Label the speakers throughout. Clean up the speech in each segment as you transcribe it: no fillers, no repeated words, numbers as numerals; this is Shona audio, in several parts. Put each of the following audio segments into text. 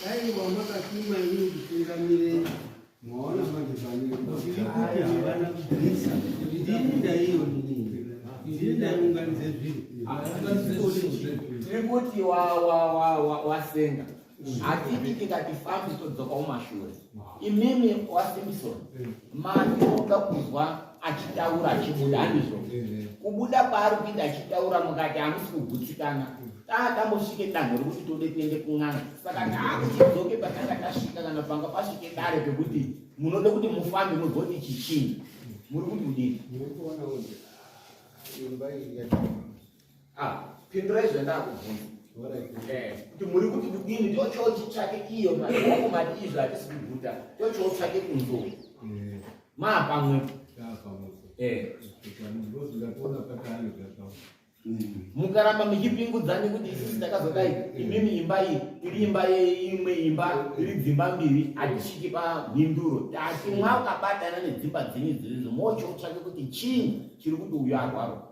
Speaker 1: Dai mama kakima hii kufungamile. Muona majifanyio. Ilikuti havana kudirisa. Ndinda hiyo nini? Ndinda unganize vipi?
Speaker 2: Ilikuti wasenga. Atiki tikatifamu kudzoka umashure. Imimi waSimpson. Mati oda kuzwa achitaura achibuda andizvo. Kubuda pari kupinda achitaura mukati hamusi kugutsikana. Tambosvike danho rekuti tode kuende kun'anga. Saka taakutidzoke patanga tasvika kana panga pasvike dare pekuti munode kuti mufambe muzoti chichinji. Muri kuti kudini?
Speaker 1: Murikuona kuti imba iyi
Speaker 2: pindurai zvandakubvunza. Kuti muri kuti kudini ndicho chitsvake iyo maoko mati izvo hatisi kuguta. Ndicho tsvake kunzo. Maapamwepo. Mukaramba muchipingudzane kuti isisi takazodai imimi imba iyi iri imba yeimwe imba iri dzimba mbiri hatisviki pamhinduro. Asi mwakabatana nedzimba dzenyu dziridzo mochotsvake kuti chii chiri kuti uyu arwaro.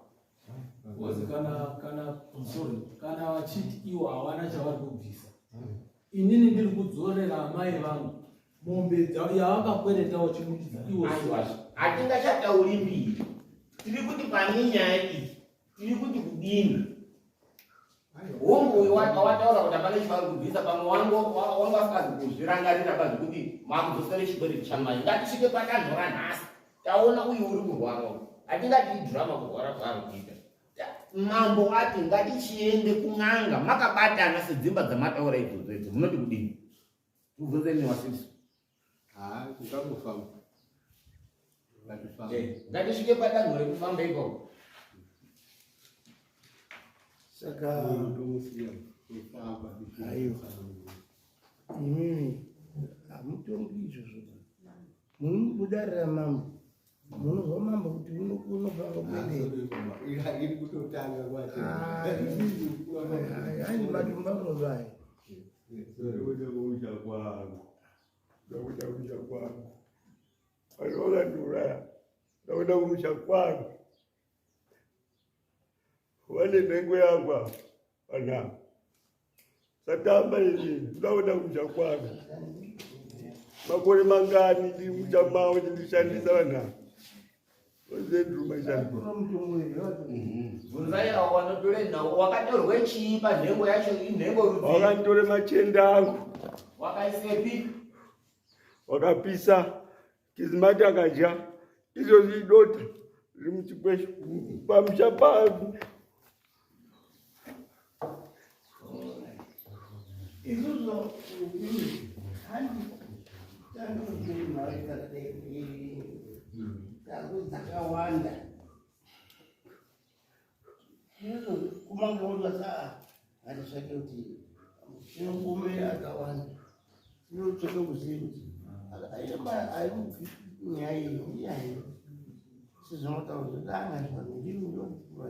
Speaker 3: Kana vachiti iwo havana chavari kubvisa, inini ndiri kudzorera amai vangu mombe yavakakweretawo chimudidza iwo.
Speaker 2: Hatingachatauri mbiri, tiri kuti pane nyaya iyi tiri kuti kudini. Hongu wataura kuti hapana chivari kubvisa, pamwe wangu asikazi kuzvirangarira pazvekuti makudzosere chikwereti chamai. Ngatisvike padanho ranhasi taona uyu uri kurwarawo. Hatingati idhirama kurwara kwaari kuita. Mambo ati ngatichiende kun'anga makabatana sedzimba dzamataura idzodzo idzo. Munoti kudini? Kubvunzeni waSimpson.
Speaker 1: Kungangofamba.
Speaker 2: Ngatisvike padanho rekufamba ikoko.
Speaker 1: Saka ayo imimi hamutongi izvozvo. Munobudarira mambo. Munozwa mambo kuti unofanga kuendera. Iri kutotanga kwacho. Hayi matumba unozwayo. Ndokuda kuucha kwangu. Anola nduraya. Ndokuda kuucha kwangu. Wale nengo yangu ana. Satamba hivi ndokuda kuucha kwangu. Makore mangani ndi mchamawo ndishandisa wana.
Speaker 2: Bvunzai wanotore nhau wakatorwe chii panhengo yacho inhengo rudzi.
Speaker 1: Wakandore machenda angu.
Speaker 2: Wakaisepi?
Speaker 1: Wakapisa kizimati akadya izvo zvidota riri muchikwesho pamusha pangu. Izvozvo dzakawanda kumangoona saa hatitsvake kuti chinokomera akawanda inotsvake kuziva kuti nyaya iyo iyayo sizvinotaura zvidanga zvano ndiri ndokura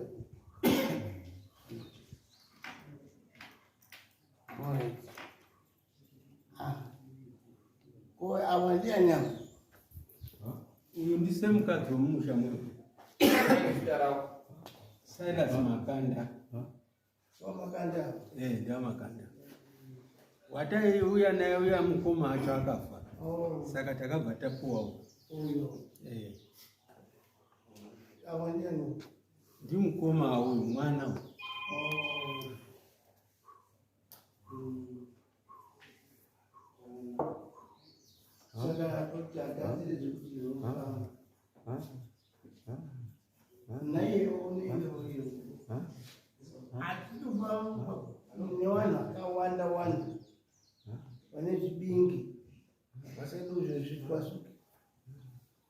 Speaker 1: ko awa ndianyama uyu ndise mukadzi womumusha mwedu Silas Makanda. Makanda? Ndamakanda. Wataiuya naye uya mukoma acho akafa. Saka takabva tapuwawo. Awa ndiani? Ndi mukoma uyu mwana uyu. Saka kuti agadzire zvekuti naiyo atinofa nevanhu vakawanda wanda vane zvibingi vasaita zvezvitwasuki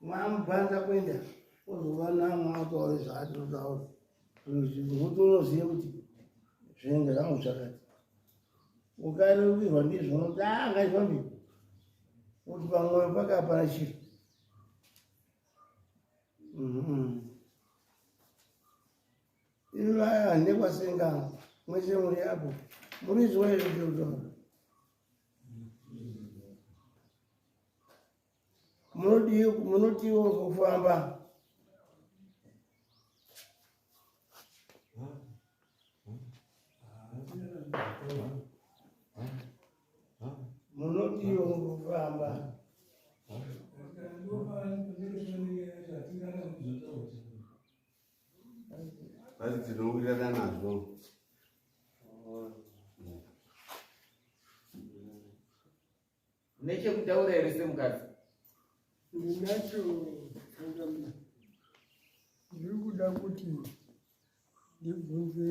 Speaker 1: mwamubhanza kuenda ozova namwe ataure zvaatinotaura unotonoziva kuti zvenga zvangu zvakati ukarevirwa ndizvo ngaizvambiri kuti pamwoyo pakapana chiro. Ivaya ndekwasenga mwese muri apo murizwa here kutaura munotiwo kufamba munodiyo kufamba
Speaker 4: basi tinowirirana nazvo.
Speaker 2: nechekutaura here semukadzi
Speaker 5: ndinacho tsangamira ndiri kuda kuti ndibvunze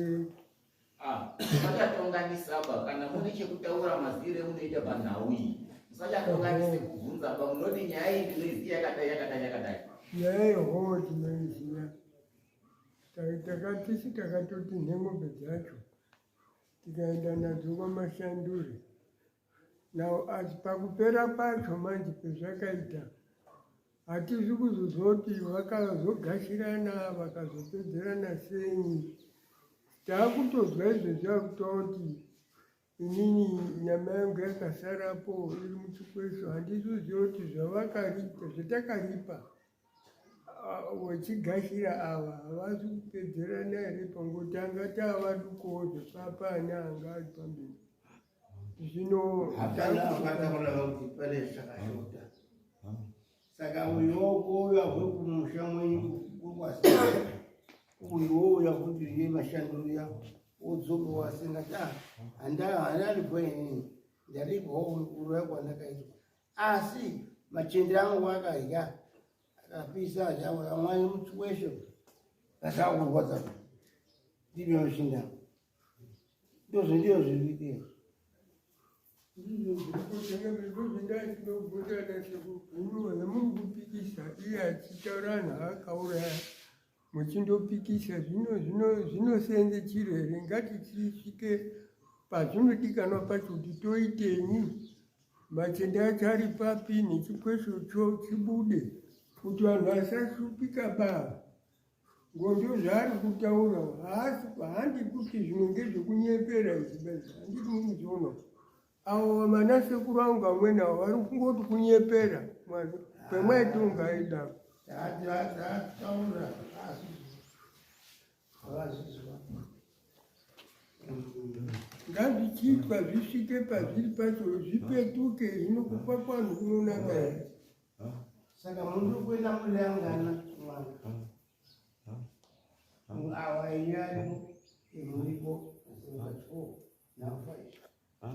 Speaker 2: musachatonganisaba kana mune chekutaura mazire munoita panhau iyi musachatonganise kubvunza ba munoti nyaya iyi ndinoiziya yakadai
Speaker 5: nyaya yehowo tinoiziya takatoti nemombe dzacho tikaenda nadzo kwamashandure now asi pakupera pacho manje pezvakaita hatizi kuzozoti vakazogashirana vakazopedzerana sei. Taakutozwa izvezvi akutoti inini nyama yangu yakasarapo iri muchikwesho, handizviziva kuti zvavakaripa zvatakaripa vachigashira ava havasi kupedzerana here pangotanga tavadukowo zvepapani anga ari pamberi. Zvino
Speaker 1: hapana akatakurava kuti pane zvakashota. Saka uyoko uyabve kumusha mwenyu kurwasi uyouya kuti iye mashanduro yavo udzoke wasingati handaripo inini ndaripo uraya kwandakaitwa asi machende angu akadya akapisa achaura mwai muchikwesho akakurwadza ndivyo mushinda ndozvo ndiyo zvirikuitea
Speaker 5: ndizvo zvindaitinobvunzana sekubvunyiwa nemuri kupikisa iye achitaura anhu akauraya muchindopikisa zvinoseenze chiro here. Ngati tisvike pazvinodikanwa pacho kuti toitenyi machende acho ari papi nechikweshocho chibude kuti vanhu vasashupika baa ngondo zvaari kutaura handi kuti zvimwe ngezvekunyepera izibeza handiti mumuzoona avo vamana sekuru vangu amweni avo vari kungoti kunyepera kwemwaitongaida
Speaker 1: taura
Speaker 5: ngazvichiitwa zvisvike pazviri pacho zvipetuke zvinokupa kwanhu kunonaka.
Speaker 1: saka mundu kuenda muliangana mwana awa inyari imuripo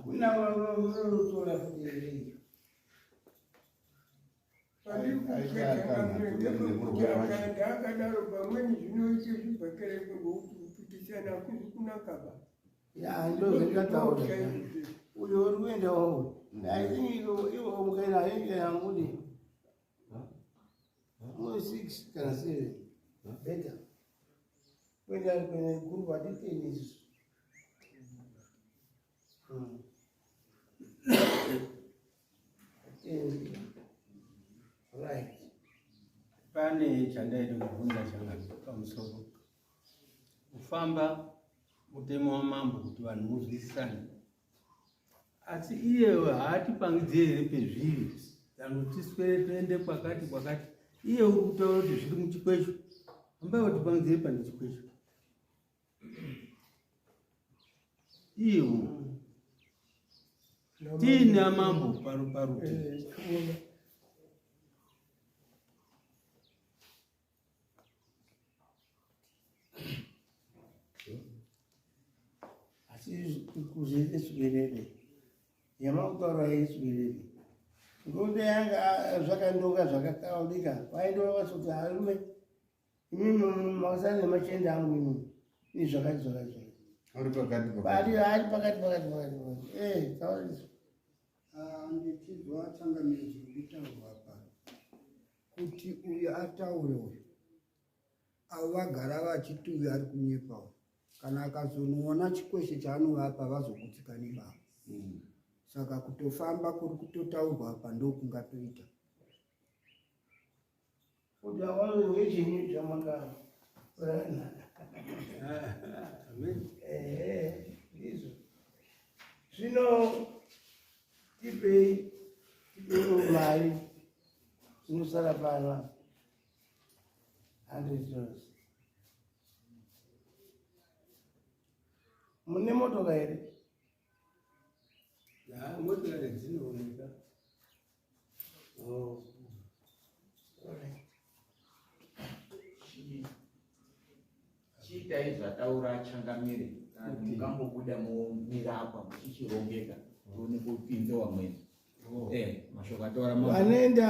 Speaker 1: kuna vanotora futi
Speaker 5: akadaro pamweni zvinoite zvibhakere ngokuti kupikisana hakuzi kunakaba.
Speaker 1: ndozvendataura uyo uri kuenda wao ivo mukaenda henge yangudi mu 6 kana 7 beta kuenda kwenye guru watitenisi right.
Speaker 6: Pane chandaida kubvunza changa pamusoro kufamba mutemo wamambo kuti vanhu muzwisisane, asi iye haatipangidzi here pezviri kuti tiswere toende kwakati iye uri kutaura kuti zviri muchikwesho hamba vatipangidzire pane chikwesho iwo tiine amambo parutivi.
Speaker 1: Kuzviite swikelele yamakutaura yeiswikelele ngokuti yanga zvakandonga zvakakaudika vaindova vasoti harume imimi makusana nemachende angu imimi ini zvakati
Speaker 4: ari pakati
Speaker 1: tauriswa
Speaker 5: ndichizwa tsangamiro dziri kutaurwa apa kuti uyu ataure uyu avo vagara vachiti uyu ari kunyepawo kana akazonoona chikweshe chaanovapa vazokutsikani baba. Saka kutofamba kuri kutotaurwa apa ndokungatoita
Speaker 1: kuti avano ngechinyi chamaka izvo zvino tipei mari zinosara pana $100. Mune motoka here? Motokari dzinooneka.
Speaker 2: Chiitai zvataura Changamire mukambobuda mumirapa muchichirongeka tione kupinza wamweni. Mashoko ataura
Speaker 7: vanoenda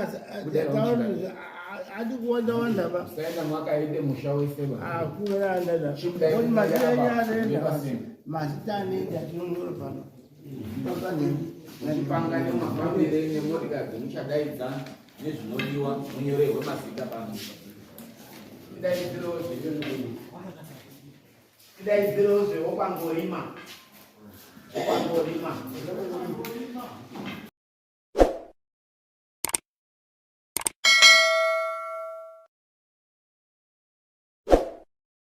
Speaker 7: ati kuwanda wanda pa
Speaker 2: usaenda mwakaite musha wese
Speaker 7: akuenda kuti masenya anoenda mazita anoenda tinonyora pano
Speaker 2: muchipangane mafambire nemotokari muchadaidza nezvinodiwa munyorerwe mazita pano. Idaidziro zvewokwangorima